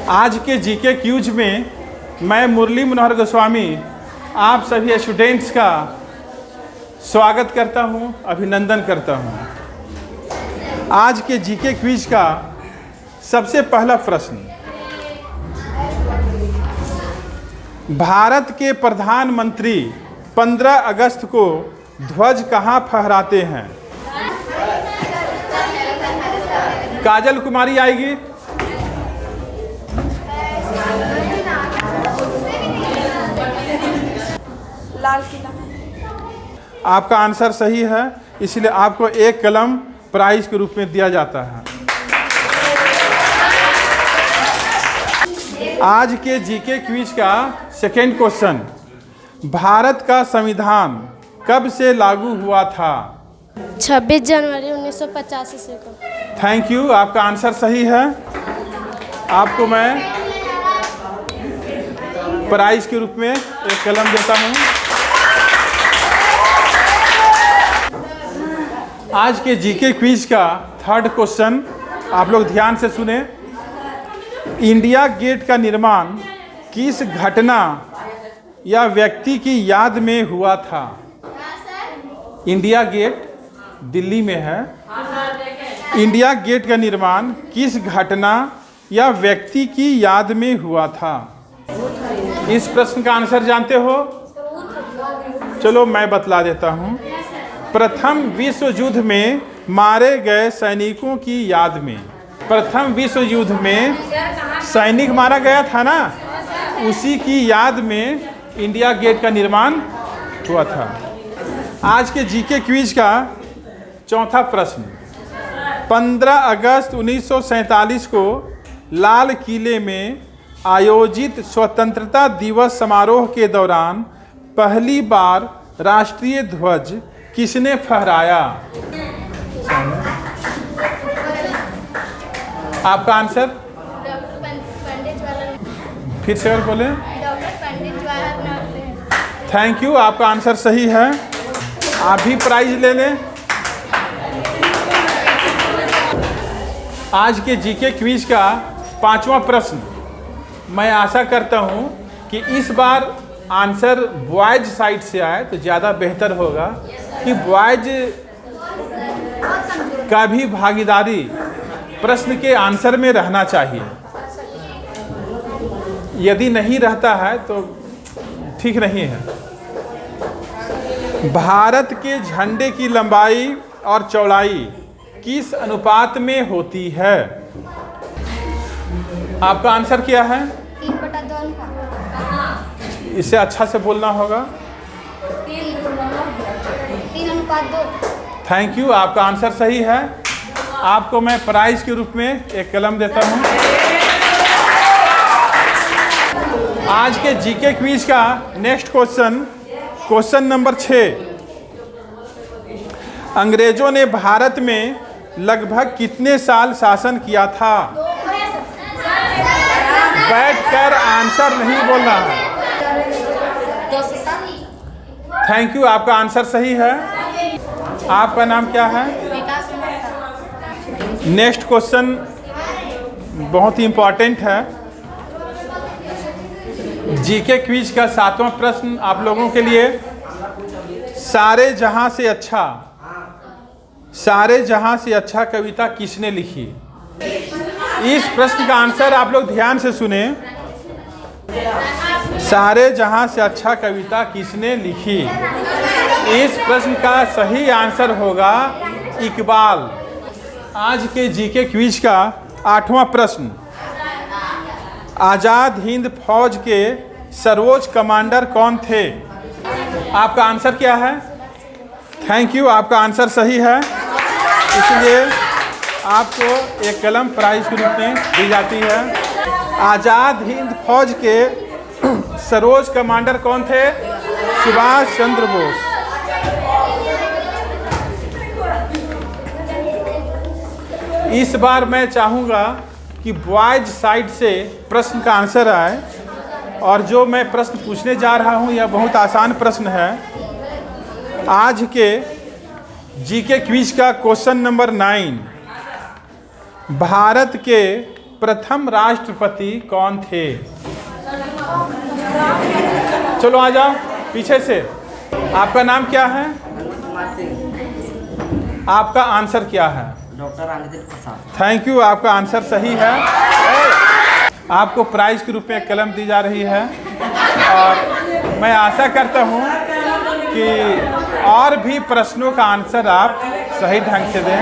आज के GK cues में मैं मुरली मनोहर गोस्वामी आप सभी स्टूडेंट्स का स्वागत करता हूं, अभिनंदन करता हूं। आज के जीके क्विज का सबसे पहला प्रश्न, भारत के प्रधानमंत्री 15 अगस्त को ध्वज कहां फहराते हैं? काजल कुमारी आएगी। लाल किला। आपका आंसर सही है, इसलिए आपको एक कलम प्राइज के रूप में दिया जाता है। आज के जीके क्विज का सेकेंड क्वेश्चन, भारत का संविधान कब से लागू हुआ था? 26 जनवरी 1985 से। थैंक यू, आपका आंसर सही है। आपको मैं प्राइज के रूप में एक कलम देता हूं। आज के जीके क्विज का थर्ड क्वेश्चन आप लोग ध्यान से सुने। इंडिया गेट का निर्माण किस घटना या व्यक्ति की याद में हुआ था? इंडिया गेट दिल्ली में है। इंडिया गेट का निर्माण किस घटना या व्यक्ति की याद में हुआ था? इस प्रश्न का आंसर जानते हो? चलो मैं बतला देता हूं। प्रथम विश्व युद्ध में मारे गए सैनिकों की याद में। प्रथम विश्व युद्ध में सैनिक मारा गया था ना, उसी की याद में इंडिया गेट का निर्माण हुआ था। आज के जीके क्विज का चौथा प्रश्न, 15 अगस्त 1947 को लाल किले में आयोजित स्वतंत्रता दिवस समारोह के दौरान पहली बार राष्ट्रीय ध्वज किसने फहराया? आपका आंसर फिर से बोले। थैंक यू, आपका आंसर सही है। आप भी प्राइज ले लें। आज के जीके क्विज का पांचवा प्रश्न, मैं आशा करता हूं कि इस बार आंसर बॉयज साइड से आए तो ज़्यादा बेहतर होगा कि बॉयज का भी भागीदारी प्रश्न के आंसर में रहना चाहिए। यदि नहीं रहता है तो ठीक नहीं है। भारत के झंडे की लंबाई और चौड़ाई किस अनुपात में होती है? आपका आंसर क्या है? 3/2। इसे अच्छा से बोलना होगा। 3:2। थैंक यू, आपका आंसर सही है। आपको मैं प्राइज के रूप में एक कलम देता हूं। आज के जीके क्विज का नेक्स्ट क्वेश्चन, क्वेश्चन नंबर 6, अंग्रेजों ने भारत में लगभग कितने साल शासन किया था? बैठकर आंसर नहीं बोलना है। थैंक यू, आपका आंसर सही है। आपका नाम क्या है? नेक्स्ट क्वेश्चन बहुत ही इंपॉर्टेंट है। जीके क्विज का 7वां प्रश्न आप लोगों के लिए, सारे जहां से अच्छा कविता किसने लिखी? इस प्रश्न का आंसर आप लोग ध्यान से सुने। सारे जहां से अच्छा कविता किसने लिखी? इस प्रश्न का सही आंसर होगा इकबाल। आज के जीके क्विज का 8वां प्रश्न, आजाद हिंद फौज के सर्वोच्च कमांडर कौन थे? आपका आंसर क्या है? थैंक यू, आपका आंसर सही है, इसलिए आपको एक कलम प्राइज के रूप में दी जाती है। आजाद हिंद फौज के सर्वोच्च कमांडर कौन थे? सुभाष चंद्र बोस। इस बार मैं चाहूंगा कि बॉयज साइड से प्रश्न का आंसर आए, और जो मैं प्रश्न पूछने जा रहा हूं यह बहुत आसान प्रश्न है। आज के जीके क्विज का क्वेश्चन नंबर 9, भारत के प्रथम राष्ट्रपति कौन थे? चलो आ जाओ पीछे से। आपका नाम क्या है? आपका आंसर क्या है? Doctor Anand Prasad. Thank you, आपका आंसर सही है। आपको प्राइज के रूप में एक कलम दी जा रही है और मैं आशा करता हूँ कि और भी प्रश्नों का आंसर आप सही ढंग से दें।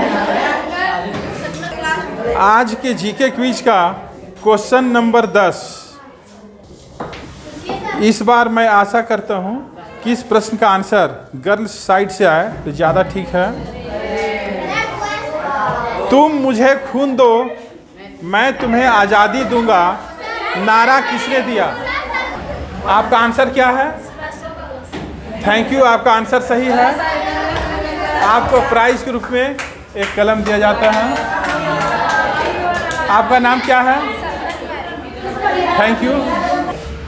आज के जीके क्विज का क्वेश्चन नंबर 10। इस बार मैं आशा करता हूँ कि इस प्रश्न का आंसर गर्ल्स साइड से आए तो ज़्यादा ठीक है। तुम मुझे खून दो मैं तुम्हें आज़ादी दूंगा, नारा किसने दिया? आपका आंसर क्या है? थैंक यू, आपका आंसर सही है। आपको प्राइज के रूप में एक कलम दिया जाता है। आपका नाम क्या है? Thank you.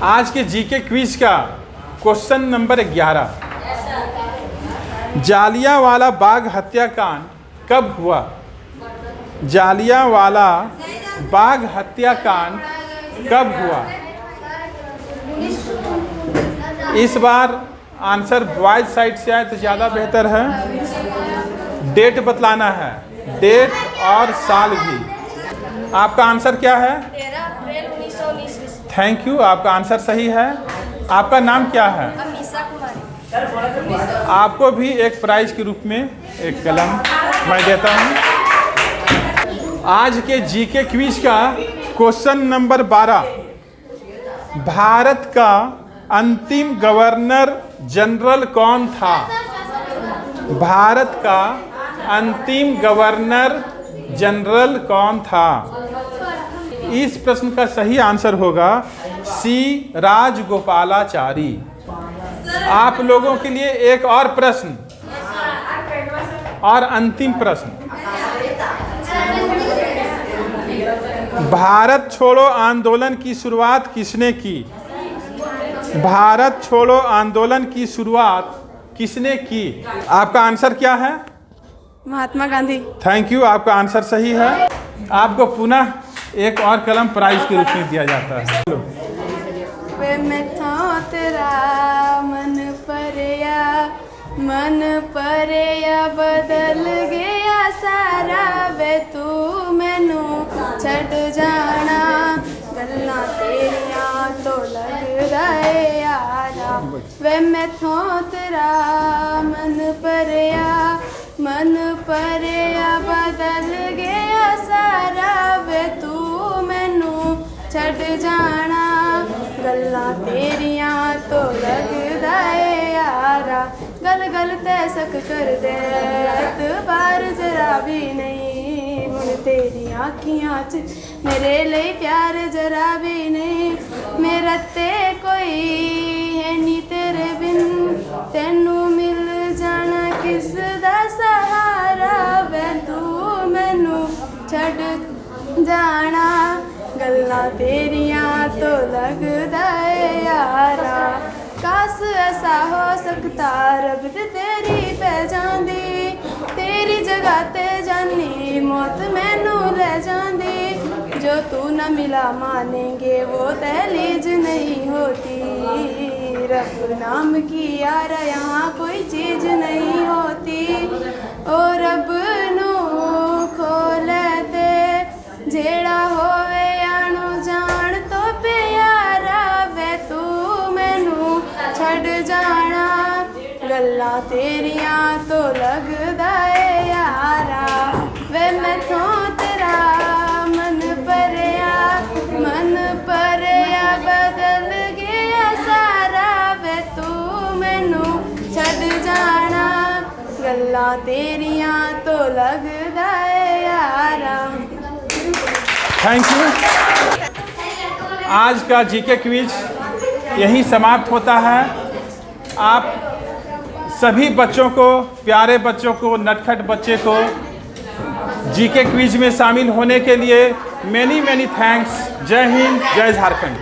आज के जीके क्विज का क्वेश्चन नंबर 11। जालियांवाला बाग हत्याकांड कब हुआ? जालियांवाला बाग हत्याकांड कब हुआ? इस बार आंसर बॉयज साइड से आए तो ज़्यादा बेहतर है। डेट बतलाना है, डेट और साल भी। आपका आंसर क्या है? 13 अप्रैल 1919। थैंक यू, आपका आंसर सही है। आपका नाम क्या है? अमीशा कुमारी। आपको भी एक प्राइज के रूप में एक कलम मैं देता हूँ। आज के जीके क्विज का क्वेश्चन नंबर 12। भारत का अंतिम गवर्नर जनरल कौन था? भारत का अंतिम गवर्नर जनरल कौन था? इस प्रश्न का सही आंसर होगा सी राजगोपालाचारी। आप लोगों के लिए एक और प्रश्न और अंतिम प्रश्न। भारत छोड़ो आंदोलन की शुरुआत किसने की? भारत छोड़ो आंदोलन की शुरुआत किसने की? आपका आंसर क्या है? महात्मा गांधी। थैंक यू, आपका आंसर सही है। आपको पुनः एक और कलम प्राइज के रूप में दिया जाता है। वे मैं था तेरा मन परया बदल गया सारा, वे तू मैनू छड़ जाना, गल्लां तेरियां तो लगदा है यारा। वे मैं था तेरा मन परया बदल गया सारा, वे तू मैनू छड़ जाना, गल्लां तेरियां तो लगदा है यारा। गल गल ते सक कर दे एतबार जरा भी नहीं, हुण तेरी आखियां च मेरे लिए प्यार जरा भी नहीं। मेरा ते कोई है नी तेरे बिन, तेनू मिल जाना किस दा सहारा, वे तू मैनू छड़ जाना, गल्लां तेरियां तो लगदा है यारा। काश ऐसा हो सकता रब ते तेरी पै जांदी, तेरी जगह ते जानी मौत मैनू ले जांदी। जो तू न मिला मानेंगे वो तहलीज नहीं होती, रब नाम की यार यहाँ कोई चीज नहीं होती। ओ रब नू खोले ते जेड़ा होवे आनू जान तो प्यारा, वे तू मैनू छड़ जाना, गल्लां तेरियां तो लगदा है यारा। वे मैं तो तेरा मन परया बदल गया सारा, वे तू मैनू छड़ जाना, गल्लां तेरियां तो लगदा है यारा। Thank you. आज का जीके क्विज यहीं समाप्त होता है। आप सभी बच्चों को, प्यारे बच्चों को, नटखट बच्चे को जीके क्विज में शामिल होने के लिए मेनी थैंक्स। जय हिंद, जय झारखंड।